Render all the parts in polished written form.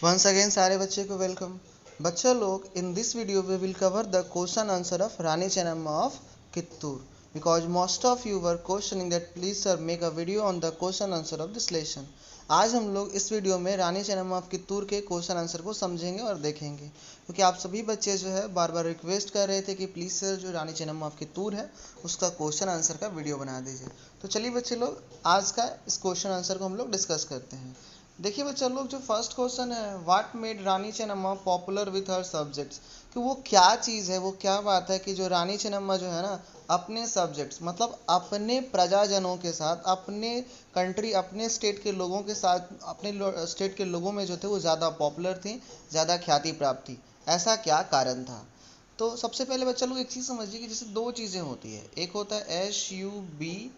Once again सारे बच्चे को वेलकम। बच्चा लोग, in this video we will cover the question answer of Rani Chennamma of Kittur, because most of you were questioning that please sir make a video on the question answer of this lesson। आज हम लोग इस video में Rani Chennamma of Kittur के question answer को समझेंगे और देखेंगे, क्योंकि आप सभी बच्चे जो है बार बार रिक्वेस्ट कर रहे थे कि प्लीज़ सर जो रानी चेन्नम्मा ऑफ कित्तूर है उसका क्वेश्चन आंसर का वीडियो बना दीजिए। तो चलिए बच्चे लोग, आज का इस क्वेश्चन आंसर को हम लोग डिस्कस करते हैं। देखिए बच्चा लोग, जो फर्स्ट क्वेश्चन है, what made Rani Chennamma popular with her subjects, कि वो क्या चीज़ है, वो क्या बात है कि जो रानी चेन्नम्मा जो है ना अपने सब्जेक्ट्स मतलब अपने प्रजाजनों के साथ, अपने कंट्री, अपने स्टेट के लोगों के साथ, अपने स्टेट के लोगों में जो थे वो ज़्यादा पॉपुलर थी, ज़्यादा ख्याति प्राप्त थी। ऐसा क्या कारण था? तो सबसे पहले बच्चा लोग एक चीज़ समझिए कि जैसे दो चीज़ें होती है, एक होता है SUBJECT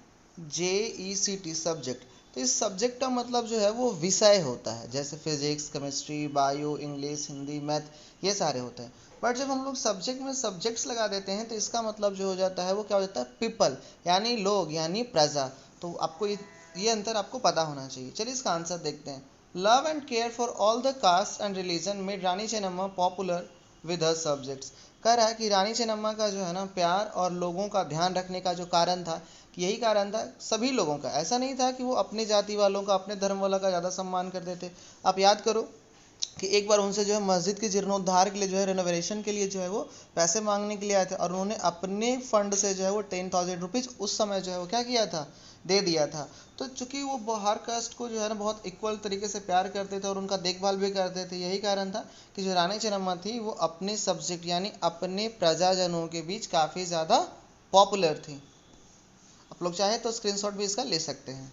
सब्जेक्ट। तो इस सब्जेक्ट का मतलब जो है वो विषय होता है, जैसे physics, chemistry, bio, English, Hindi, math, ये सारे होते हैं। बट जब हम लोग सब्जेक्ट में सब्जेक्ट्स लगा देते हैं तो इसका मतलब जो हो जाता है वो क्या हो जाता है, पीपल, यानी लोग, यानी प्रजा। तो आपको ये अंतर आपको पता होना चाहिए। चलिए इसका आंसर देखते हैं। Love and care for all the caste and religion made Rani Chennamma popular with her subjects. कह रहा है कि रानी चेन्नम्मा का जो है ना प्यार और लोगों का ध्यान रखने का जो कारण था, कि यही कारण था सभी लोगों का। ऐसा नहीं था कि वो अपने जाति वालों का, अपने धर्म वालों का ज़्यादा सम्मान करते थे। आप याद करो कि एक बार उनसे जो है मस्जिद के जीर्णोद्धार के लिए, जो है रेनोवेशन के लिए जो है वो पैसे मांगने के लिए आए थे, और उन्होंने अपने फंड से जो है वो 10,000 रुपीज़ उस समय जो है वो क्या किया था, दे दिया था। तो चूंकि वो हर कास्ट को जो है ना बहुत इक्वल तरीके से प्यार करते थे और उनका देखभाल भी करते थे, यही कारण था कि जो रानी चेन्नम्मा थी वो अपने सब्जेक्ट यानी अपने प्रजाजनों के बीच काफ़ी ज़्यादा पॉपुलर थी। आप लोग चाहे तो स्क्रीनशॉट भी इसका ले सकते हैं।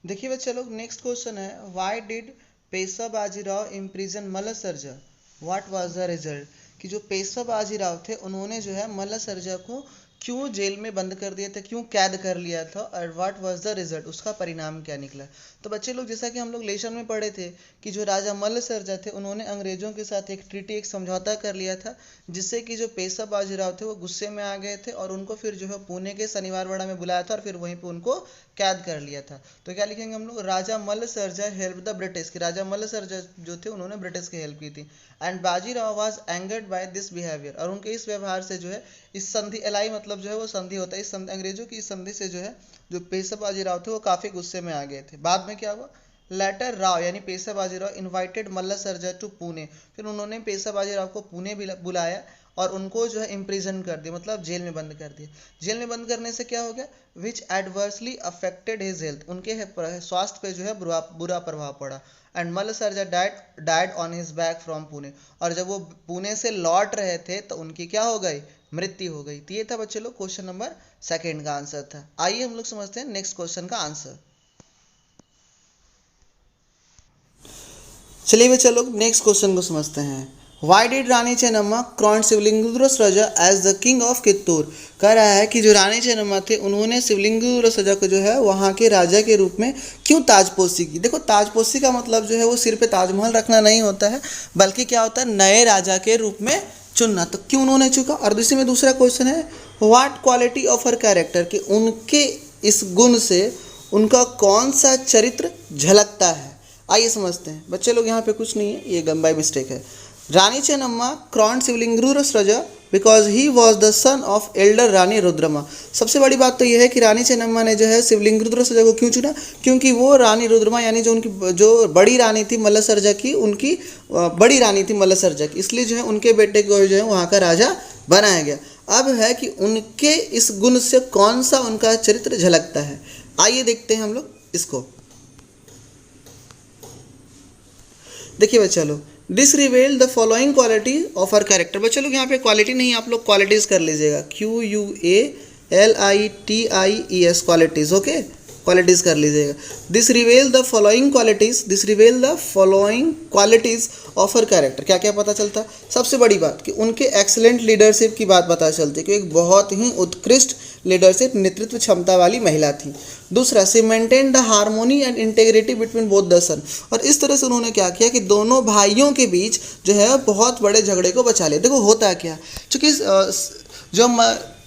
देखिए बच्चे लोग, नेक्स्ट क्वेश्चन है, why did Peshwa Bajirao imprison Mallasarja, what was the result, कि जो पेशवा बाजीराव थे उन्होंने जो है मल्लसर्जा को क्यों जेल में बंद कर दिया था, क्यों कैद कर लिया था, और व्हाट वाज द रिजल्ट, उसका परिणाम क्या निकला। तो बच्चे लोग, जैसा कि हम लोग लेसन में पढ़े थे कि जो राजा मल्लसर्जा थे उन्होंने अंग्रेजों के साथ एक ट्रीटी, एक समझौता कर लिया था, जिससे कि जो पेशवा बाजीराव थे वो गुस्से में आ गए थे और उनको फिर जो है पुणे के शनिवारवाड़ा में बुलाया था और फिर वहीं पे उनको कैद कर लिया था। तो क्या लिखेंगे हम लोग, राजा मल्लसर्जा हेल्प द ब्रिटिश, कि राजा मल्लसर्जा जो थे उन्होंने ब्रिटिश की हेल्प की थी। And Bajirao was angered by this behaviour, और उनके इस व्यवहार से जो है, इस संधि, एलाई मतलब जो है वो संधि होता है, इस संधि, अंग्रेजों की इस संधि से जो है जो पेशवा बाजीराव थे वो काफ़ी गुस्से में आ गए थे। बाद में क्या हुआ, लेटर राव यानी पेशवा बाजीराव इन्वाइटेड मल्लसर्जा टू पुणे, फिर उन्होंने पेशवा बाजीराव को पुणे बुलाया और उनको जो है इम्प्रिजन कर दिया, मतलब जेल में बंद कर दिया। जेल में बंद करने से क्या हो गया, which adversely affected his health, उनके स्वास्थ्य पे जो है बुरा प्रभाव पड़ा। And Mallasarja died on his back from Pune, और जब वो पुणे से लौट रहे थे तो उनकी क्या हो गई, मृत्यु हो गई। तो ये था बच्चे लोग क्वेश्चन नंबर सेकेंड का आंसर था। आइए हम लोग समझते हैं नेक्स्ट क्वेश्चन का आंसर। चलिए बच्चे लोग, नेक्स्ट क्वेश्चन को समझते हैं। Why did Rani Chennamma crowned Shivalingeshwararaja as the king of Kittur, कह रहा है कि जो रानी चेन्नम्मा थे उन्होंने शिवलिंगेश्वरराजा को जो है वहाँ के राजा के रूप में क्यों ताजपोशी की। देखो, ताजपोशी का मतलब जो है वो सिर पे ताजमहल रखना नहीं होता है, बल्कि क्या होता है, नए राजा के रूप में चुनना। तो क्यों उन्होंने चुका। और इसी में दूसरा क्वेश्चन है, what quality of her character, कि उनके इस गुण से उनका कौन सा चरित्र झलकता है। आइए समझते हैं। बच्चे लोग, यहाँ पे कुछ नहीं है, ये बाय मिस्टेक है। Rani Chennamma crowned Shivalingeshwararaja because he was the son of elder Rani Rudrama. सबसे बड़ी बात तो यह है कि रानी चेन्नम्मा ने जो है शिवलिंगेश्वरराजा को क्यों चुना, क्योंकि वो रानी रुद्रमा यानी जो उनकी जो बड़ी रानी थी मल्लसर्जा की, उनकी बड़ी रानी थी मल्लसर्जा की, इसलिए जो है उनके बेटे को जो है वहाँ का राजा बनाया गया। अब है कि उनके इस गुण से कौन सा उनका चरित्र झलकता है। आइए देखते हैं हम लोग इसको। देखिए बच्चा लोग, this रिवेल the following quality of her character. बच्चा लोग, यहाँ पे क्वालिटी नहीं, आप लोग क्वालिटीज़ कर लीजिएगा, QUALITIES, क्वालिटीज़। ओके, क्वालिटीज़ कर लीजिएगा। This रिवेल the following qualities, this रिवेल the following qualities of her character. क्या क्या पता चलता, सबसे बड़ी बात कि उनके एक्सीलेंट लीडरशिप की बात पता चलती है कि एक बहुत ही उत्कृष्ट लीडरशिप, नेतृत्व क्षमता वाली महिला थी। दूसरा, she maintain the harmony and integrity between both the son, और इस तरह से उन्होंने क्या किया कि दोनों भाइयों के बीच जो है बहुत बड़े झगड़े को बचा लिया। देखो होता क्या, चूँकि जो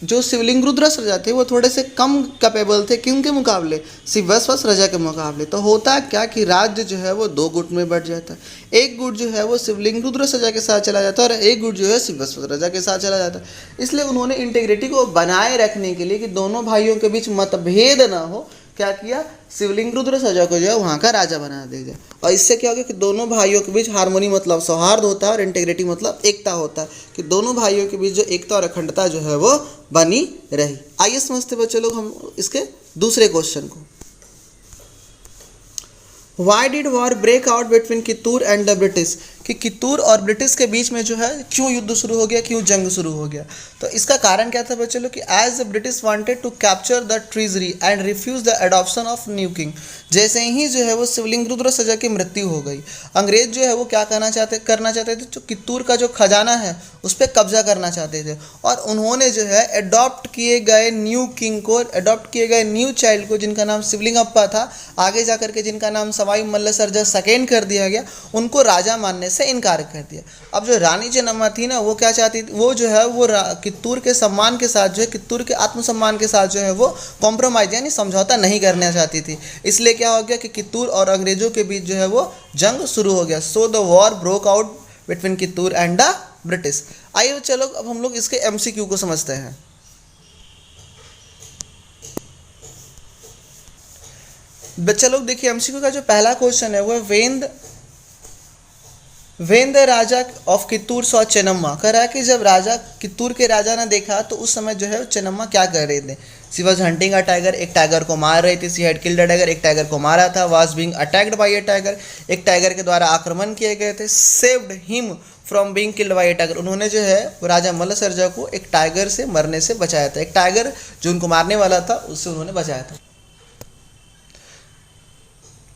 जो शिवलिंग रुद्रस राजा थे वो थोड़े से कम कैपेबल थे, किन के मुकाबले, शिवस्वस राजा के मुकाबले। तो होता क्या कि राज्य जो है वो दो गुट में बढ़ जाता है। एक गुट जो है वो शिवलिंग रुद्रस राजा के साथ चला जाता है और एक गुट जो है शिवस्वस राजा के साथ चला जाता है। इसलिए उन्होंने इंटीग्रिटी को बनाए रखने के लिए कि दोनों भाइयों के बीच मतभेद ना हो, क्या किया, शिवलिंग रुद्रस राजा को जो है वहाँ का राजा बना दिया जाए। और इससे क्या होगा कि दोनों भाइयों के बीच हार्मोनी मतलब सौहार्द होता है और इंटीग्रिटी मतलब एकता होता है, कि दोनों भाइयों के बीच जो एकता और अखंडता जो है वो बनी रही। आइए समझते बच्चों लोग हम इसके दूसरे क्वेश्चन को। Why did war break out between Kittur and the British, कि कित्तूर और ब्रिटिश के बीच में जो है क्यों युद्ध शुरू हो गया, क्यों जंग शुरू हो गया। तो इसका कारण क्या था बच्चों लोग कि as the British wanted to capture the treasury and refuse the adoption of new king, जैसे ही जो है वो शिवलिंग रुद्रस राजा की मृत्यु हो गई, अंग्रेज जो है वो क्या करना चाहते थे, जो कित्तूर का जो खजाना है उस पर कब्जा करना चाहते थे। और उन्होंने जो है अडॉप्ट किए गए न्यू किंग को, अडॉप्ट किए गए न्यू चाइल्ड को, जिनका नाम शिवलिंगप्पा था, आगे जा करके जिनका नाम सवाई मल्लसर्जा सेकेंड कर दिया गया, उनको राजा मानने से इनकार कर दिया। अब जो रानी चेन्नम्मा थी ना, वो क्या चाहती थी, वो जो है वो कित्तूर के सम्मान के साथ जो है, कित्तूर के आत्मसम्मान के साथ जो है वो कॉम्प्रोमाइज यानी समझौता नहीं करना चाहती थी। इसलिए क्या हो गया कि कित्तूर और अंग्रेजों के बीच जो है वो जंग शुरू हो गया। So the war broke out between Kittur and the British. आइए चलो अब हम लोग इसके एमसीक्यू को समझते हैं। बच्चा लोग देखिए, एमसीक्यू का जो पहला क्वेश्चन है वो when the Raja of Kittur saw Chennamma, कह रहा है कि जब राजा कित्तूर के राजा ने देखा तो उस समय जो है चेन्नम्मा क्या कर रहे थे। सी वॉज हंटिंग अ टाइगर, एक टाइगर को मार रही थी। She had killed a tiger, एक टाइगर को मारा था। Was being attacked by a tiger, एक टाइगर के द्वारा आक्रमण किए गए थे। Saved him from being killed by a tiger, उन्होंने जो है राजा मल्लसर्जा को एक टाइगर से मरने से बचाया था। एक टाइगर जो उनको मारने वाला था उससे उन्होंने बचाया था।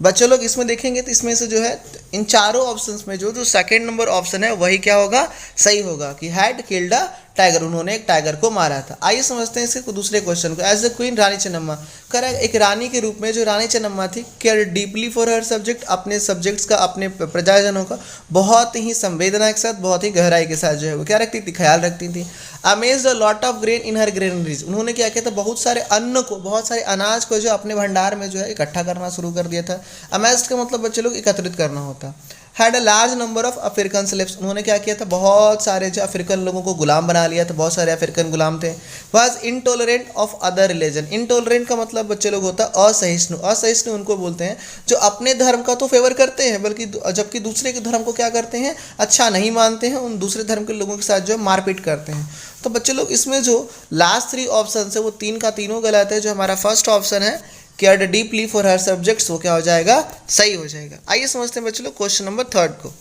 बच्चों लोग इसमें देखेंगे तो इसमें से जो है इन चारों ऑप्शंस में जो सेकंड नंबर ऑप्शन है वही क्या होगा, सही होगा, कि हैड किल्ड अ टाइगर, उन्होंने एक टाइगर को मारा था। आइए समझते हैं इसके दूसरे क्वेश्चन को। As the queen Rani Chennamma, correct, एक रानी के रूप में जो रानी चेन्नम्मा थी, care deeply for her subject, अपने सब्जेक्ट्स का, अपने प्रजाजनों का बहुत ही संवेदना के साथ, बहुत ही गहराई के साथ जो है वो क्या रखती थी, ख्याल रखती थी। Amaze a lot of grain in her granaries, उन्होंने क्या किया था, बहुत सारे अन्न को, बहुत सारे अनाज को जो अपने भंडार में जो है इकट्ठा करना शुरू कर दिया था। अमेज का मतलब बच्चे लोग एकत्रित करना होता। Had a large number of African slaves, उन्होंने क्या किया था, बहुत सारे जो अफ्रीकन लोगों को गुलाम बना लिया था, बहुत सारे अफ्रीकन गुलाम थे। Was intolerant of other religion, intolerant का मतलब बच्चे लोग होता है असहिष्णु। असहिष्णु उनको बोलते हैं जो अपने धर्म का तो फेवर करते हैं, बल्कि जबकि दूसरे के धर्म को क्या करते हैं, अच्छा नहीं मानते हैं, उन दूसरे धर्म के लोगों के साथ जो है मारपीट करते हैं। तो बच्चे लोग इसमें जो लास्ट थ्री ऑप्शन है वो तीन का तीनों गलत है। जो हमारा फर्स्ट ऑप्शन है cared deeply for her subjects, वो क्या हो जाएगा, सही हो जाएगा। आइए समझते हैं बच्चे लोग क्वेश्चन नंबर थर्ड को।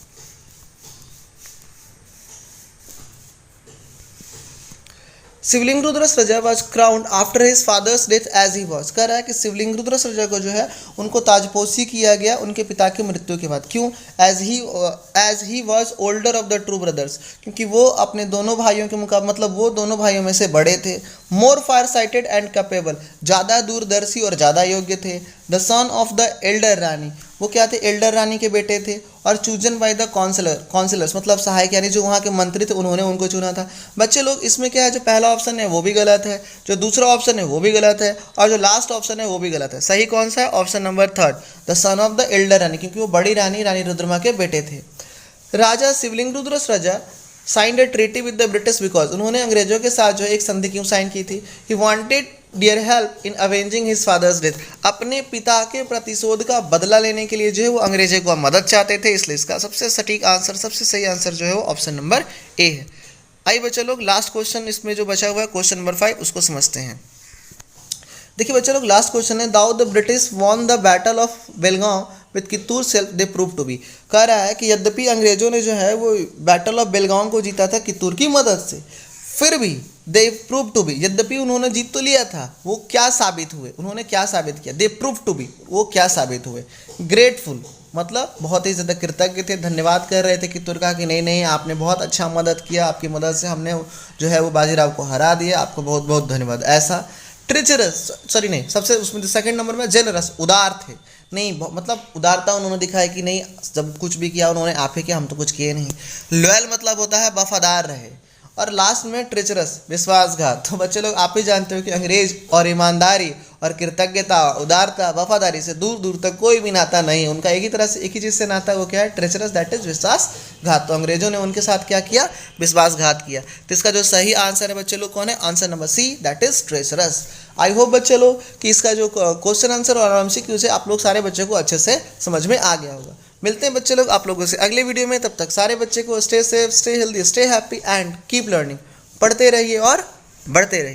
Shivalinga Rudras Raja was crowned after his father's death as he was, कह रहा है कि शिवलिंग रुद्रस राजा को जो है उनको ताजपोशी किया गया उनके पिता की मृत्यु के बाद। क्यों, as he was older of the two brothers, क्योंकि वो अपने दोनों भाइयों के मुकाबले, मतलब वो दोनों भाइयों में से बड़े थे। More far sighted and capable, ज़्यादा दूरदर्शी और ज़्यादा योग्य थे। The son of the elder Rani, वो क्या थे, एल्डर रानी के बेटे थे। और चूजन बाय द काउंसिलर्स, मतलब सहायक यानी जो वहाँ के मंत्री थे उन्होंने उनको चुना था। बच्चे लोग इसमें क्या है, जो पहला ऑप्शन है वो भी गलत है, जो दूसरा ऑप्शन है वो भी गलत है, और जो लास्ट ऑप्शन है वो भी गलत है। सही कौन सा है, option number third, the son of the elder Rani, क्योंकि वो बड़ी रानी रानी रुद्रमा के बेटे थे। Raja Shivalinga Rudras Raja signed a treaty with the British because, उन्होंने अंग्रेजों के साथ जो एक संधि क्यों साइन की थी, he wanted their help in avenging his father's death, अपने पिता के प्रतिशोध का बदला लेने के लिए जो है वो अंग्रेजों को मदद चाहते थे। इसलिए इसका सबसे सटीक आंसर, सबसे सही आंसर जो है वो ऑप्शन नंबर ए है। आइए बच्चे लोग लास्ट क्वेश्चन इसमें जो बचा हुआ है क्वेश्चन नंबर 5, उसको समझते हैं। देखिए बच्चे लोग लास्ट क्वेश्चन है, though the British won the battle of Belgaum with Kittur self they proved to be, कह रहा है कि यद्यपि अंग्रेजों ने जो है वो बैटल ऑफ बेलगांव को जीता था कित्तूर की मदद से, फिर भी दे प्रूव टू बी, यद्यपि उन्होंने जीत तो लिया था, वो क्या साबित हुए, उन्होंने क्या साबित किया, दे प्रूव टू बी, वो क्या साबित हुए, ग्रेटफुल, मतलब बहुत ही ज़्यादा कृतज्ञ थे, धन्यवाद कर रहे थे कित्तूर का कि नहीं नहीं आपने बहुत अच्छा मदद किया, आपकी मदद से हमने जो है वो बाजीराव को हरा दिया, आपको बहुत बहुत धन्यवाद। ऐसा ट्रिचरस, सॉरी नहीं, सबसे उसमें सेकंड नंबर में जेनरस, उदार थे, नहीं मतलब उदारता उन्होंने दिखाया कि नहीं जब कुछ भी किया उन्होंने आप ही किया, हम तो कुछ किए नहीं। लॉयल मतलब होता है वफादार रहे, और लास्ट में ट्रेचरस, विश्वासघात। तो बच्चे लोग आप ही जानते हो कि अंग्रेज और ईमानदारी और कृतज्ञता, उदारता, वफादारी से दूर दूर तक कोई भी नाता नहीं। उनका एक ही तरह से, एक ही चीज़ से नाता, वो क्या है? ट्रेचरस, दैट इज विश्वासघात। तो अंग्रेजों ने उनके साथ क्या किया? विश्वासघात किया। तो इसका जो सही आंसर है बच्चे लोग कौन है? Answer number C, that is treacherous. I hope बच्चे लोग कि इसका जो क्वेश्चन आंसर और MCQ से आप लोग सारे बच्चों को अच्छे से समझ में आ गया होगा। मिलते हैं बच्चे लोग आप लोगों से अगले वीडियो में। तब तक सारे बच्चे को stay safe, stay healthy, stay happy and keep learning. पढ़ते रहिए और बढ़ते रहिए।